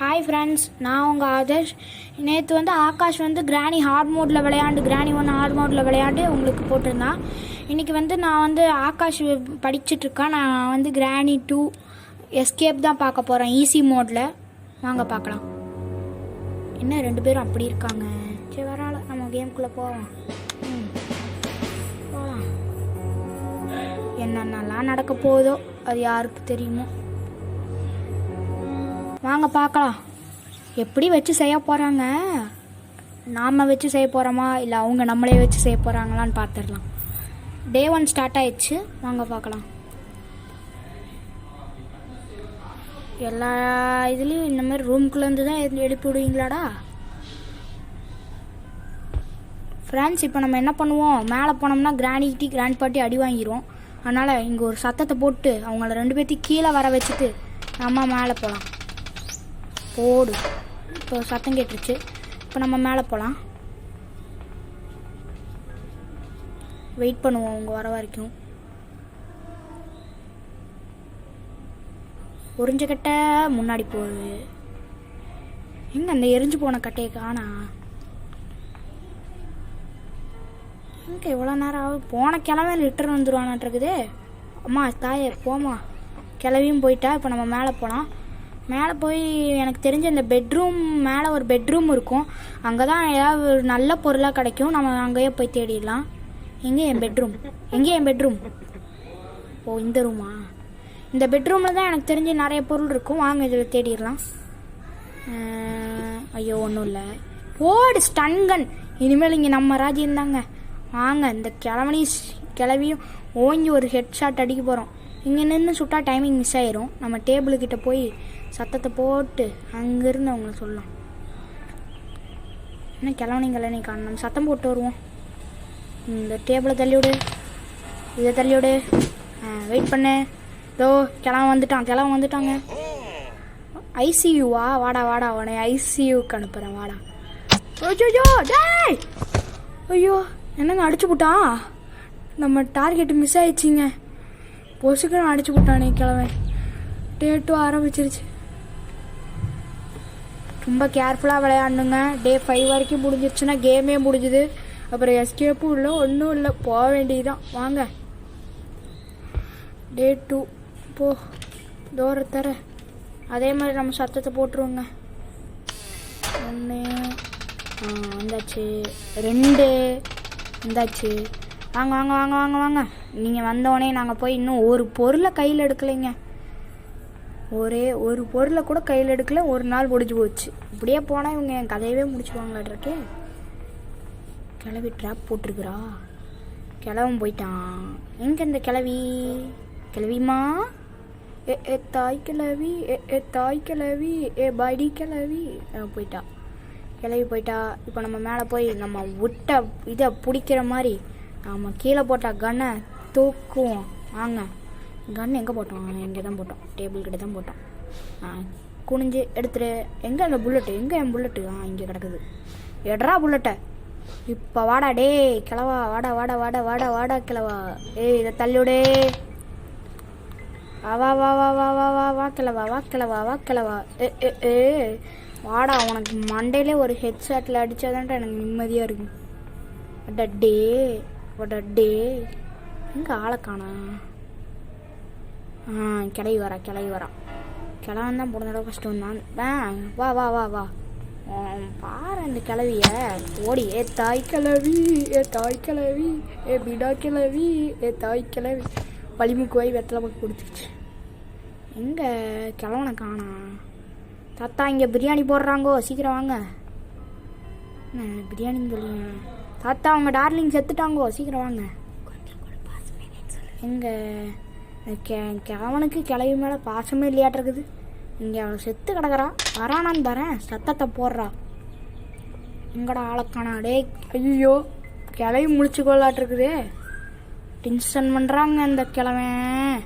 Hi friends, நான் உங்கள் ஆதர்ஷ். நேற்று ஆகாஷ் கிராணி ஹார்ட் மோடில் விளையாண்டு, கிராணி 1 ஹார்ட் மோடில் விளையாண்டு உங்களுக்கு போட்டிருந்தான். இன்றைக்கி நான் ஆகாஷ் படிச்சுட்ருக்கான். நான் கிராணி 2 எஸ்கேப் தான் பார்க்க போகிறேன் ஈஸி மோடில். வாங்க பார்க்கலாம். என்ன 2 பேரும் அப்படி இருக்காங்க. சரி வரால, நம்ம கேம்குள்ளே போவோம். போகலாம். என்னென்னலாம் நடக்க போகுதோ அது யாருக்கு தெரியுமோ. வாங்க பார்க்கலாம். எப்படி வச்சு செய்ய போகிறாங்க, நாம் வச்சு செய்ய போகிறோமா இல்லை அவங்க நம்மளே வச்சு செய்ய போகிறாங்களான்னு பார்த்துடலாம். டே 1 ஸ்டார்ட் ஆயிடுச்சு. வாங்க பார்க்கலாம். எல்லா இதுலேயும் இந்த மாதிரி ரூம்குள்ளேருந்து தான் எழுப்பி விடுவீங்களாடா ஃப்ரெண்ட்ஸ். இப்போ நம்ம என்ன பண்ணுவோம், மேலே போனோம்னா கிராண்ட் பாட்டி அடி வாங்கிடுவோம். அதனால் இங்கே ஒரு சத்தத்தை போட்டு அவங்கள 2 பேர்த்தையும் கீழே வர வச்சுட்டு நம்ம மேலே போகலாம். போடு. இப்போ சத்தம் கேட்டுருச்சு. இப்போ நம்ம மேலே போகலாம். வெயிட் பண்ணுவோம் அவங்க வர வரைக்கும். உறிஞ்ச கட்டை முன்னாடி போகுது. எங்க அந்த எரிஞ்சு போன கட்டையை காணா? எங்க இவ்வளோ நேரம் ஆகும்? போன கிழமை லிட்டர் வந்துடுவானாட்டிருக்குதே. அம்மா தாயே போமா. கிளவியும் போயிட்டா. இப்போ நம்ம மேலே போகலாம். மேலே போய் எனக்கு தெரிஞ்ச இந்த பெட்ரூம் மேலே ஒரு பெட்ரூம் இருக்கும். அங்கே தான் ஏதாவது ஒரு நல்ல பொருளாக கிடைக்கும். நம்ம அங்கேயே போய் தேடிடலாம். எங்கே என் பெட்ரூம்? ஓ, இந்த ரூமா? இந்த பெட்ரூமில் தான் எனக்கு தெரிஞ்ச நிறைய பொருள் இருக்கும். வாங்க இதில் தேடிடலாம். ஐயோ ஒன்றும் இல்லை. ஓடு ஸ்டன்கன். இனிமேல் இங்கே நம்ம ராஜ்யம் தாங்க. வாங்க, இந்த கிளவியும் ஓங்கி ஒரு ஹெட் ஷாட் அடிக்க போகிறோம். இங்கே நின்று சுட்டா டைமிங் மிஸ் ஆயிரும். நம்ம டேபிளுக்கிட்ட போய் சத்தத்தை போட்டு அங்கேருந்து அவங்கள சொல்லலாம். என்ன கிளவனி காணும். நம்ம சத்தம் போட்டு வருவோம். இந்த டேபிளை தள்ளிவிடு, இதை தள்ளிவிடு. வெயிட் பண்ணு. இதோ கிளவன் வந்துட்டாங்க. ஐசியூவா? வாடா உடனே ஐசியூக்கு அனுப்புகிறேன். வாடா. ஐயோ டேய், ஐயோ என்னங்க அடிச்சு போட்டான். நம்ம டார்கெட்டு மிஸ் ஆயிடுச்சிங்க. பொசுக்குன்னு அடிச்சு விட்டானே கிழவன். டே 2 ஆரம்பிச்சிருச்சு. ரொம்ப கேர்ஃபுல்லாக விளையாடணுங்க. டே 5 வரைக்கும் முடிஞ்சிருச்சுன்னா கேமே முடிஞ்சுது. அப்புறம் எஸ்கேப்பும் இல்லை, ஒன்றும் இல்லை, போக வேண்டியதுதான். வாங்க டே 2 போ. தூரத்தர அதே மாதிரி நம்ம சத்தத்தை போட்டுருவோங்க. 1 வந்தாச்சு, 2 வந்தாச்சு. வாங்க. நீங்கள் வந்தோடனே நாங்கள் போய் இன்னும் ஒரு பொருளை கையில் எடுக்கலைங்க. ஒரே ஒரு பொருளை கூட கையில் எடுக்கல. ஒரு நாள் முடிஞ்சு போச்சு. இப்படியே போனால் இவங்க என் கதையவே முடிச்சுவாங்களாட்ருக்கே. கிளவி ட்ராப் போட்டிருக்குறா. கிளவன் போயிட்டான். எங்கே இந்த கிளவிமா? ஏ தாய் கிளவி ஏ பாடி கிளவி. கிளவி போயிட்டா. இப்போ நம்ம மேலே போய் நம்ம விட்ட இதை பிடிக்கிற மாதிரி நம்ம கீழே போட்டால் கன்னை தூக்குவோம். வாங்க. கன் எங்கே போட்டோம்? இங்கே தான் போட்டோம். டேபிள் கிட்ட தான் போட்டோம். குனிஞ்சு எடுத்துரு. எங்கே அந்த புல்லட்டு? என் புல்லட்டு? இங்கே கிடக்குது. எட்ரா புல்லட்டை. இப்போ வாடா டே கிளவா. வாடா கிளவா. இதை தள்ளிவிடே. வா கிளவா. வாடா. உனக்கு மண்டையிலே ஒரு ஹெட்செட்டில் அடித்தாதான்டா எனக்கு நிம்மதியாக இருக்கும். டே எங்கே ஆளை காணா? கிளவி வரா. கிளவன் தான் போன தடவை ஃபஸ்ட்டு வந்தான். வா பாரு இந்த கிளவிய. ஓடி. ஏ தாய் கிளவி ஏ பிடா கிளவி ஏ தாய் கிளவி. பழிமுக்கு வாய் வெத்தலை பக்கம் கொடுத்துருச்சு. எங்கே கிளவனை காணா? தாத்தா இங்கே பிரியாணி போடுறாங்கோ, சீக்கிரம் வாங்க. பிரியாணின்னு சொல்லுங்க தாத்தா. அவங்க டார்லிங் செத்துட்டாங்கோ, சீக்கிரம் வாங்க. எங்கே கிழவனுக்கு கிளவி மேலே பாசமே இல்லையாட்டிருக்குது. இங்கே அவன் செத்து கிடக்குறா. வரானான்னு பாரேன். சத்தத்தை போடுறா. எங்கடா ஆளக்கானா? டே ஐயோ கிளவி முடிச்சுக்கொள்ளாட்டிருக்குதே. டென்ஷன் பண்ணுறாங்க இந்த கிழவன்.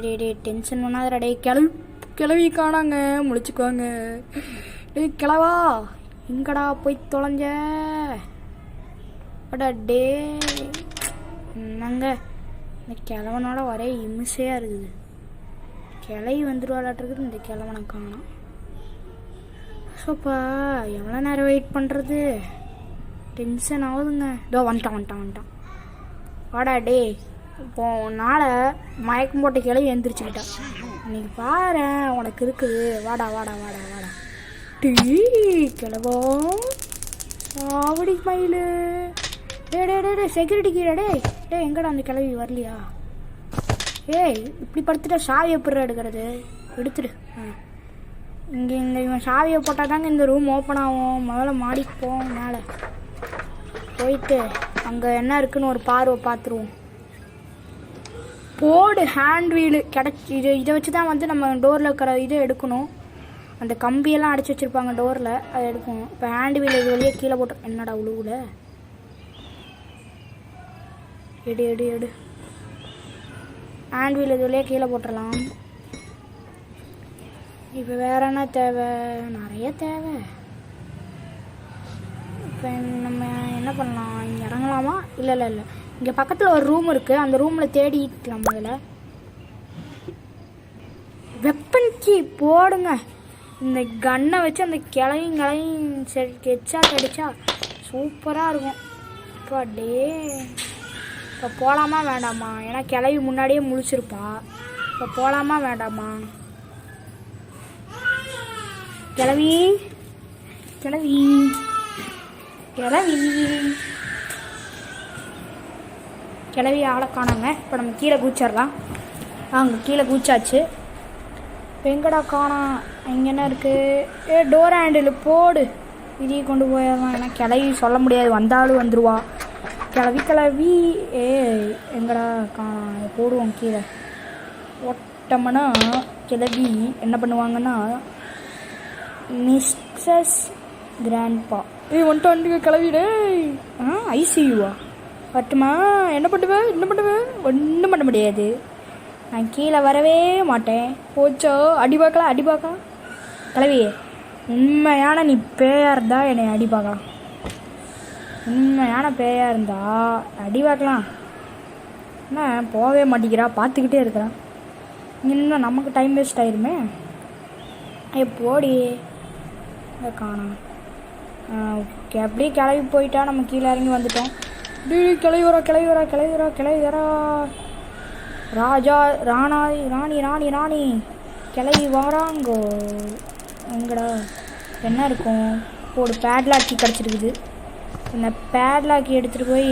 டே டென்ஷன் பண்ணாதடா. டே கிளவி காணாங்க, முடிச்சுக்குவாங்க. டே கிளவா எங்கடா போய் தொலைஞ்ச? டே என்னங்க இந்த கிழவனோட ஒரே இம்சையாக இருக்குது. கிளவி வந்துடுவாளாட்டிருக்குது. இந்த கிழவனை காணோம். சோப்பா எவ்வளோ நேரம் வெயிட் பண்ணுறது, டென்ஷன் ஆகுதுங்க. இதோ வந்துட்டான். வாடா டே, இப்போ உன்னால் மயக்கம் போட்ட கிளவி எழுந்திரிச்சுக்கிட்டான். இன்னைக்கு பாரு உனக்கு இருக்குது. வாடா டீ கிளவோ சாவடி மயில். டே செக்யூரிட்டி கீழே டே எங்கடா அந்த கிளவி வரலையா? ஏய் இப்படி படுத்துட்டா சாவி எப்படி எடுக்கிறது? எடுத்துடு. இங்கே இவன் சாவியை போட்டால் தாங்க இந்த ரூம் ஓப்பன் ஆகும். முதல்ல மாடிக்கு போவோம், மேலே போயிட்டு அங்கே என்ன இருக்குன்னு ஒரு பார்வை பார்த்துருவோம். போர்டு ஹேண்ட் வீலு கிடச்சி. இதை வச்சு தான் வந்து நம்ம டோரில் இருக்கிற இதை எடுக்கணும். அந்த கம்பியெல்லாம் அடிச்சு வச்சுருப்பாங்க டோரில், அதை எடுக்கணும். இப்போ ஹேண்ட் வீல் இது வழியே கீழே போட்டு என்னடா உழுவுல. எடு ஹேண்ட் வீல் இது வழியே கீழே போட்டுடலாம். இப்போ வேற என்ன தேவை? நிறைய தேவை. இப்போ நம்ம என்ன பண்ணலாம்? இங்கே இறங்கலாமா? இல்லை இங்கே பக்கத்தில் ஒரு ரூம் இருக்குது, அந்த ரூமில் தேடிக்கலாம். முதல்ல வெப்பன் கீ போடுங்க. இந்த கன்னை வச்சு அந்த கிளையும் ஹெட்ஷா அடித்தா சூப்பராக இருக்கும். இப்போ டே இப்போ போகலாமா வேண்டாமா? ஏன்னா கிளவி முன்னாடியே முழிச்சிருப்பா. இப்போ போகலாமா வேண்டாமா? கிளவி ஆளை காணாங்க. இப்போ நம்ம கீழே குதிச்சிடலாம். அங்கே கீழே குதிச்சாச்சு. எங்கடா காணோம்? இங்கே என்ன இருக்குது? டோர் ஹேண்டில் போடு, இதையை கொண்டு போயிடலாம். ஏன்னா கிளவி சொல்ல முடியாது, வந்தாலும் வந்துடுவா. கிளவி எங்கடா காணோம்? போடுவோம் கீழே. ஒட்டமனா கிளவி என்ன பண்ணுவாங்கன்னா, மிஸ்டர்ஸ் கிராண்ட்பா வந்துட்டு கிளவிடு. ஐசியூவா பட்டுமா? என்ன பண்ணுவேன்? ஒன்றும் பண்ண முடியாது. நான் கீழே வரவே மாட்டேன். போச்சோ, அடி பார்க்கலாம். கிளவி உண்மையான நீ பேயா இருந்தா என்னை அடி பார்க்கலாம். உண்மையான பேயா இருந்தா அடி பார்க்கலாம். என்ன போகவே மாட்டேங்கிறா, பார்த்துக்கிட்டே இருக்கிறான். இன்னும் நமக்கு டைம் வேஸ்ட் ஆயிருமே. போடி காணோம். ஓகே, அப்படியே கிளவி போயிட்டா நம்ம கீழே இறங்கி வந்துட்டோம். கிளவி வரா. ராஜா ராணி கிளவி வாராங்கோ. எங்கடா என்ன இருக்கும்? ஒரு பேட்லாக்கி கிடச்சிருக்குது. இந்த பேட்லாக்கி எடுத்துகிட்டு போய்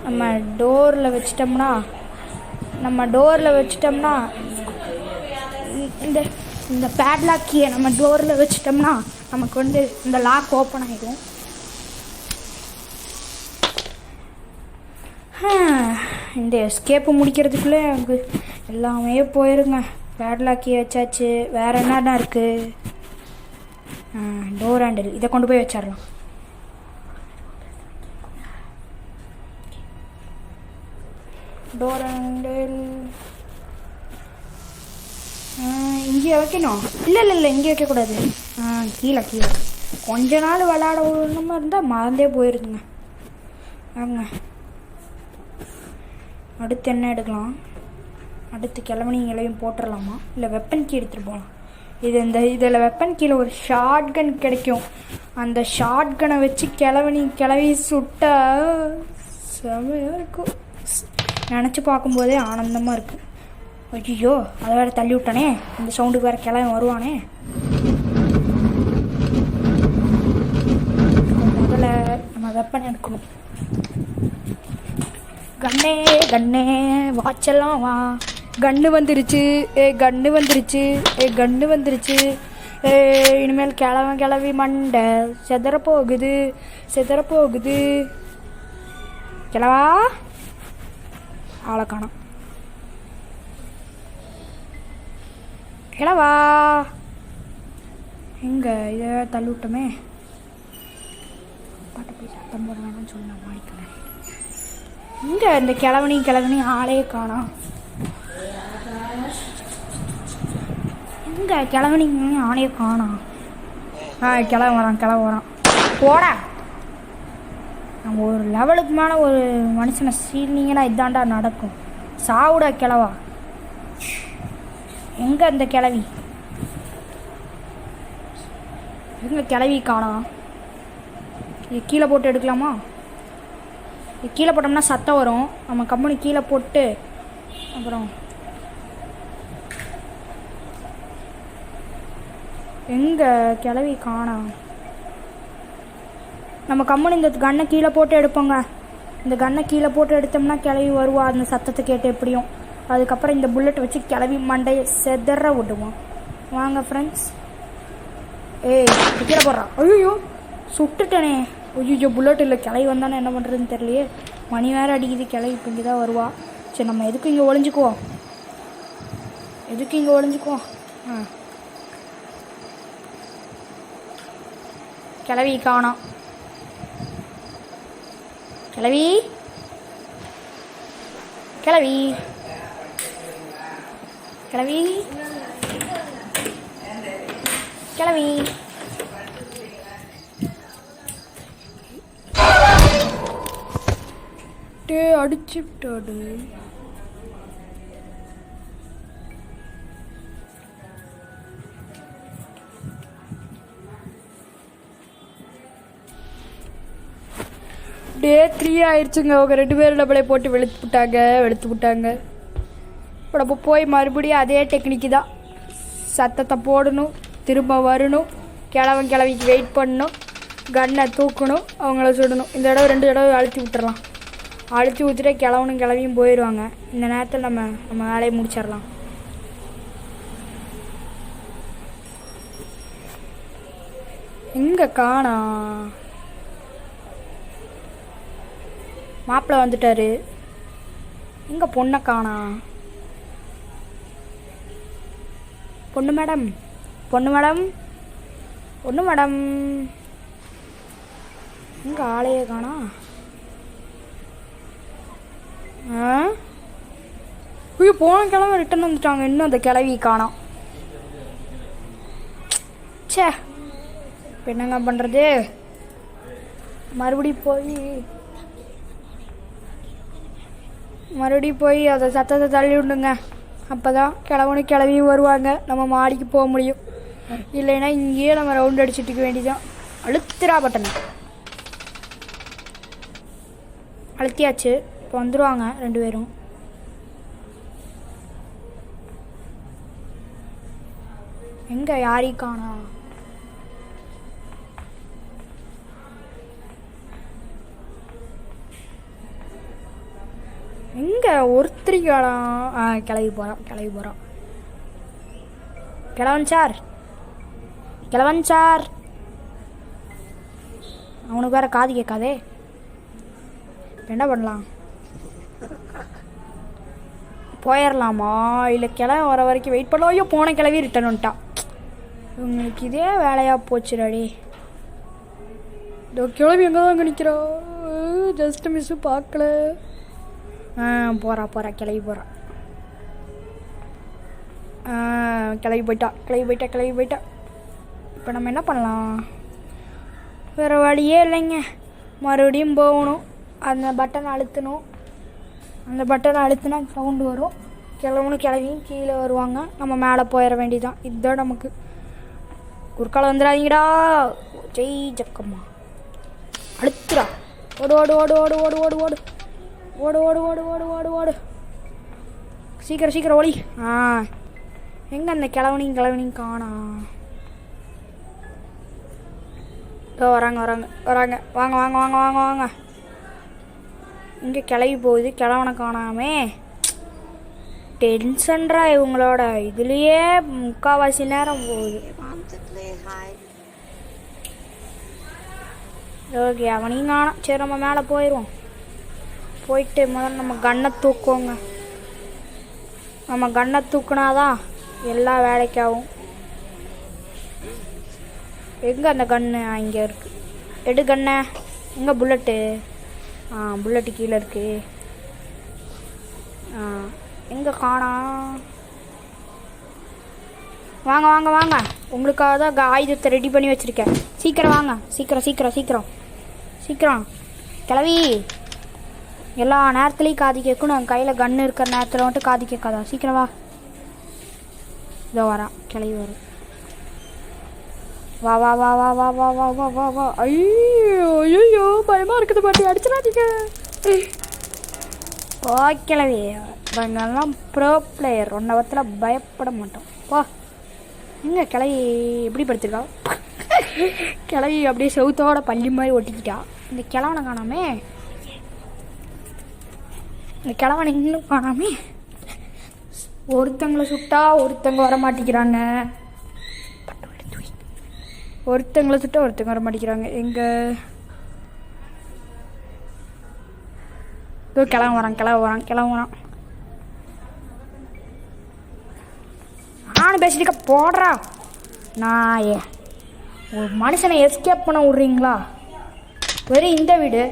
நம்ம டோரில் வச்சிட்டோம்னா இந்த பேட்லாக்கியை நம்ம டோரில் வச்சிட்டோம்னா நமக்கு வந்து இந்த லாக் ஓப்பன் ஆகிடும். இந்த எஸ்கேப்பு முடிக்கிறதுக்குள்ளே எனக்கு எல்லாமே போயிருங்க. பேட்லாக்கி வச்சாச்சு. வேறு என்னென்ன இருக்குது? டோர் ஹேண்டில், இதை கொண்டு போய் வச்சிடலாம். டோர் ஹேண்டில் இங்கே வைக்கணும். இல்லை இங்கே வைக்கக்கூடாது. கீழே கொஞ்ச நாள் விளையாட ஒன்றுமா இருந்தால் மறந்தே போயிருதுங்க. அடுத்து என்ன எடுக்கலாம்? அடுத்து கிளம்பையும் போட்டுடலாமா? இல்லை வெப்பன் கீ எடுத்துகிட்டு போகலாம். இதில் வெப்பன் கீழே ஒரு ஷார்ட் கன் கிடைக்கும். அந்த ஷார்ட் கனை வச்சு கிளவி சுட்டா செமையாக இருக்கும். நினச்சி பார்க்கும்போதே ஆனந்தமாக இருக்குது. ஐயோ, அதை வேறு தள்ளி விட்டானே. இந்த சவுண்டுக்கு வேறு கிளவி வருவானே. முதல்ல நம்ம வெப்பன் எடுக்கணும். கண்ணே வாட்செல்லாம் வா. கன்று வந்துருச்சு. இனிமேல் கிளவி மண்டை செதற போகுது. கிளவா ஆளை காணோம். கிளவா எங்க? இதை தள்ளி விட்டோமே. பாட்டை போய் சத்தம் போட வேணாம்னு சொல்லி நான் வாங்கிக்கிறேன். இங்கே இந்த கிளவனி ஆளே காணோம். எங்கே கிளவனி ஆளையே காணோம். கிளவ வரான். போடா. நம்ம ஒரு லெவலுக்கு மேலே ஒரு மனுஷனை சீனிங்கன்னா இதாண்டா நடக்கும். சாவுடா கிளவா. எங்கே அந்த கிளவி? இங்கே கிளவி காணோம். இது கீழே போட்டு எடுக்கலாமா? இது கீழே போட்டோம்னா சத்தம் வரும். நம்ம கம்பெனி கீழே போட்டு அப்புறம் எங்கே கிளவி காணோம். நம்ம கம்பெனி இந்த கன்னை கீழே போட்டு எடுப்போங்க. இந்த கன்னை கீழே போட்டு எடுத்தோம்னா கிளவி வருவா அந்த சத்தத்தை கேட்டு எப்படியும். அதுக்கப்புறம் இந்த புல்லட் வச்சு கிளவி மண்டையை செதற விடுவோம். வாங்க ஃப்ரெண்ட்ஸ். ஏய் கீழே போடுறான். ஐயோ சுட்டுட்டேனே. ஐயோ புல்லட் இல்லை. கிளவி வந்தானே என்ன பண்ணுறதுன்னு தெரியலையே. மணி வேறு அடிக்குது. கிளவி இப்போ இங்கே தான் வருவா. சரி நம்ம எதுக்கு இங்கே ஒளிஞ்சுக்குவோம். கிளவி காணோம். கிளவி கிளவி கிளவி கிளவி அடிச்சு விட்டாடு. டே 3 ஆயிடுச்சுங்க. அவங்க 2 பேரும் நம்மளே போட்டு வெளுத்து விட்டாங்க. இப்போ நம்ம போய் மறுபடியும் அதே டெக்னிக்கு தான். சத்தத்தை போடணும், திரும்ப வரணும், கிளவிக்கு வெயிட் பண்ணணும், கன்னை தூக்கணும், அவங்கள சுடணும். இந்த தடவை 2 தடவை அழுத்தி விட்டுறலாம். அழுத்தி ஊற்றிட்டே கிளவியும் போயிடுவாங்க. இந்த நேரத்தில் நம்ம வேலையை முடிச்சிடலாம். எங்கே காணா? மாப்பிள்ளை வந்துட்டாரு. எங்கே பொண்ணை காணா? பொண்ணு மேடம் எங்கே ஆளையே காணா? ஐயோ போன கிழமை ரிட்டன் வந்துட்டாங்க. இன்னும் அந்த கிளவி காணோம். சே இப்போ என்னங்க பண்ணுறது? மறுபடியும் போய் அதை சத்தத்தை தள்ளி விடுங்க. அப்போ தான் கிளவியும் வருவாங்க. நம்ம மாடிக்கு போக முடியும். இல்லைன்னா இங்கேயே நம்ம ரவுண்ட் அடிச்சுட்டுக்க வேண்டியதான். அழுத்துறா பட்டனை அழுத்தியாச்சு. இப்போ வந்துடுவாங்க 2 பேரும். எங்கே யாரையும் காணா? எங்கே ஒருத்தரிக்கலாம். கிளவி போகிறான். கிழவன் சார் அவனுக்கு வேறு காது கேட்காதே. என்ன பண்ணலாம்? போயிடலாமா இல்லை கிளம்பி வர வரைக்கும் வெயிட் பண்ணலாம்? ஐயோ போன கிளவி ரிட்டன் வந்துட்டான். உங்களுக்கு இதே வேலையாக போச்சுடாடி. இந்த கிளவி எங்கே தான் நிற்கிறா? ஜஸ்ட் மிஸ்ஸு பார்க்கல. போகிறா கிளவி போகிறா. கிளவி போயிட்டா. இப்போ நம்ம என்ன பண்ணலாம்? வேறு வழியே இல்லைங்க. மறுபடியும் போகணும். அந்த பட்டன் அழுத்தணும். அந்த பட்டனை அழுத்தினா சவுண்டு வரும். கிளவியும் கீழே வருவாங்க. நம்ம மேலே போயிட வேண்டியதான். இதுதான் நமக்கு. குறுக்கால வந்துடாதீங்கடா. ஜெய் ஜக்கம்மா. அழுத்துடா. ஓடு. சீக்கிரம் ஓடி. எங்கே அந்த கிளவனையும் காணா? வராங்க. வாங்க. இங்கே கிளவி போகுது. கிளவனை காணாமே. டென்ஷன்ரா இவங்களோட. இதுலேயே முக்கால்வாசி நேரம் போகுது. ஓகே அவனையும் காணோம். சரி நம்ம மேலே போயிடுவோம். போயிட்டு முதல்ல நம்ம கன்னை தூக்குவோங்க. நம்ம கன்னை தூக்குனாதான் எல்லா வேலைக்காகும். எங்கே அந்த கன்று? இங்கே இருக்கு. எடு கண்ணை. எங்கே புல்லட்டு? புல்லட்டு கீழே இருக்கு. எங்கே காணா? வாங்க. உங்களுக்காக தான் ஆயுதத்தை ரெடி பண்ணி வச்சுருக்கேன். சீக்கிரம் வாங்க. சீக்கிரம் கிளவி. எல்லா நேரத்துலேயும் காது கேட்கணும். என் கையில் கன்று இருக்கிற நேரத்தில் மட்டும் காது கேட்காதா? சீக்கிரம் வா. இதோ வரான் கிளவி வரும். வா வா வா வா வா வா வா வா வா வா. ஐயோ ஐயோ பயமாக இருக்குது பாட்டி, அடிச்சிடாதீங்க. ஓகேலவே நாங்கெல்லாம் ப்ரோ பிளேயர், 1 ஹவரத்தில் பயப்பட மாட்டோம். வா எங்கே கிளவி எப்படி படுத்துருக்கா? கிளவி அப்படியே செவுத்தோட பள்ளி மாதிரி ஒட்டிக்கிட்டா. இந்த கிழவனை காணாமே, இந்த கிழவனை இன்னும் காணாமே. ஒருத்தங்களை சுட்டா ஒருத்தங்க வர மாட்டேங்கிறாங்க, ஒருத்தங்களை சுட்டா ஒருத்தங்க வர மாட்டேங்கிறாங்க. எங்கே கிளம்ப வரான். நானும் பேசிட்டு போடுறா. நான் ஒரு மனுஷனை எஸ்கேப் பண்ண விட்றீங்களா? வெறும் இந்த வீடு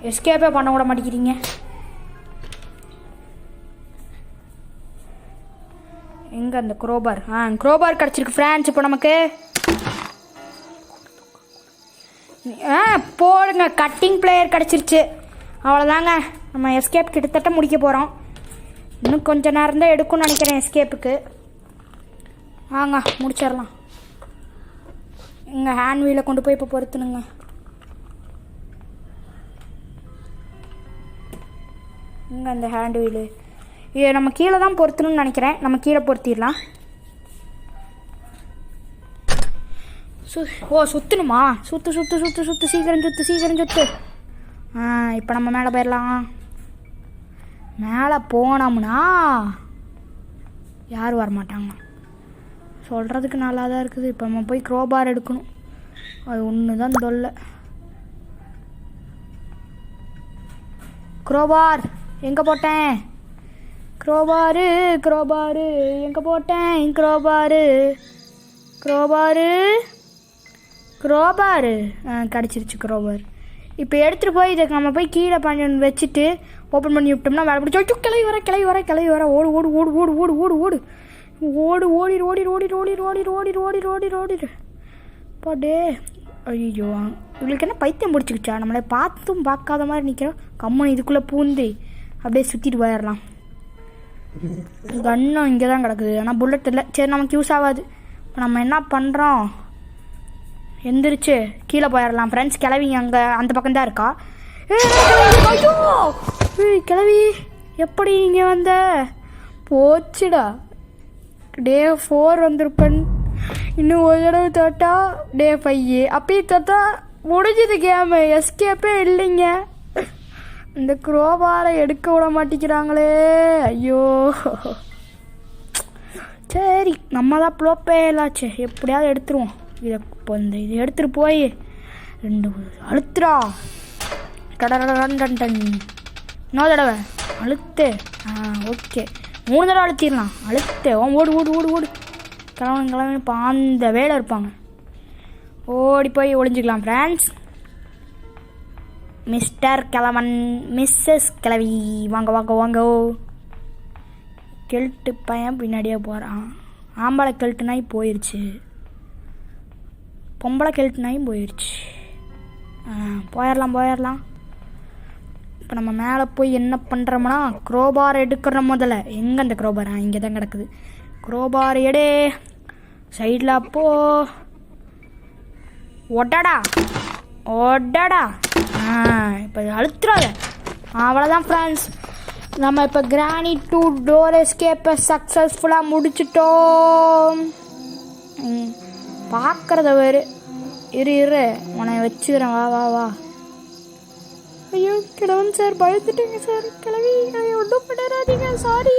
எஸ்கேப்பே பண்ண விட மாட்டேங்கிறீங்க. எங்கே அந்த குரோபார்? குரோபார் கிடச்சிருக்கு ஃப்ரெண்ட்ஸ். இப்போ நமக்கு போடுங்க, கட்டிங் பிளேயர் கிடச்சிருச்சு. அவ்வளோதாங்க, நம்ம எஸ்கேப் கிட்டத்தட்ட முடிக்க போகிறோம். இன்னும் கொஞ்சம் நேரம் தான் எடுக்கும்னு நினைக்கிறேன் எஸ்கேப்புக்கு. வாங்க முடிச்சிடலாம். இங்கே ஹேண்ட் வீலை கொண்டு போய் இப்போ பொறுத்துணுங்க. இங்கே அந்த ஹேண்ட் வீலு இது நம்ம கீழே தான் பொறுத்தணும்னு நினைக்கிறேன். நம்ம கீழே பொறுத்திடலாம். சுற்றணுமா? சுற்று சீக்கிரம் சுற்று. இப்போ நம்ம மேலே போயிடலாம். மேலே போனோம்னா யாரும் வரமாட்டாங்க. சொல்கிறதுக்கு நல்லா தான் இருக்குது. இப்போ நம்ம போய் க்ரோபார் எடுக்கணும். அது ஒன்று தான் தொல்லை. க்ரோபார் எங்கே போட்டேன்? க்ரோபாரு எங்கே போட்டேன்? க்ரோபாரு கிடச்சிருச்சு க்ரோபார். இப்போ எடுத்துகிட்டு போய் இதை நம்ம போய் கீழே பண்ணி வச்சுட்டு ஓப்பன் பண்ணி விட்டோம்னா வேலை பிடிச்சி கிளவி வர ஓடு பாடே. ஐயோ இவங்களுக்கு என்ன பைத்தியம் பிடிச்சிக்கிச்சா? நம்மளை பார்த்தும் பார்க்காத மாதிரி நிற்கிறோம். கம்மன் இதுக்குள்ளே பூந்து அப்படியே சுற்றிட்டு போயிடலாம். கன்னும் இங்கே தான் கிடக்குது, ஆனால் புல்லட் இல்லை. சரி நமக்கு யூஸ் ஆகாது. இப்போ நம்ம என்ன பண்ணுறோம்? எந்திரிச்சு கீழே போயிடலாம் ஃப்ரெண்ட்ஸ். கிளவிங்க அங்கே அந்த பக்கம் தான் இருக்கா. கிளவி எப்படி இங்கே வந்த? போச்சுடா, டே 4 வந்திருப்பேன். இன்னும் ஒரு தடவை தோட்டா டே 5. அப்பயும் தோட்டா முடிஞ்சது கேமு. எஸ்கேப்பே இல்லைங்க. இந்த க்ரோபாரை எடுக்க விட மாட்டேங்கிறாங்களே. ஐயோ சரி, நம்ம தான் ப்ளோப்பே இல்லாச்சு, எப்படியாவது எடுத்துருவோம். இதை இப்போ இது எடுத்துகிட்டு போய் 2 அழுத்துறா. இன்னொரு தடவை அழுத்து. ஓகே 3 தடவை அழுத்திடலாம். அழுத்து. ஓடு கிளம்பு. இப்போ அந்த வேலை இருப்பாங்க. ஓடி போய் ஒளிஞ்சிக்கலாம் ஃப்ரெண்ட்ஸ். மிஸ்டர் கிழவன், மிஸ்ஸஸ் கிழவி வாங்க. கெல்ட்டு பையன் பின்னாடியே போகிறான். ஆம்பளை கெல்ட்டு நாய் போயிடுச்சு, பொம்பளை கெல்ட்டு நாயும் போயிடுச்சு. போயிடலாம். இப்போ நம்ம மேலே போய் என்ன பண்ணுறோம்னா க்ரோபார் எடுக்கிறோம். முதல்ல எங்கே அந்த க்ரோபார்? இங்கே தான் கிடக்குது. க்ரோபார் எடு. சைடில் அப்போ ஒட்டடா. இப்போ அழுத்துறாத. அவ்வளோதான் ஃப்ரெண்ட்ஸ், நம்ம இப்போ கிரானி 2 டோர் எஸ்கேப்பை சக்ஸஸ்ஃபுல்லாக முடிச்சிட்டோம். பார்க்குறத வேறு இரு உன்னை வச்சுக்கிறேன். வா. ஐயோ கிழவன் சார், பயந்துட்டேங்க சார். கிழவி ஒன்றும் பண்ணாதீங்க, சாரி.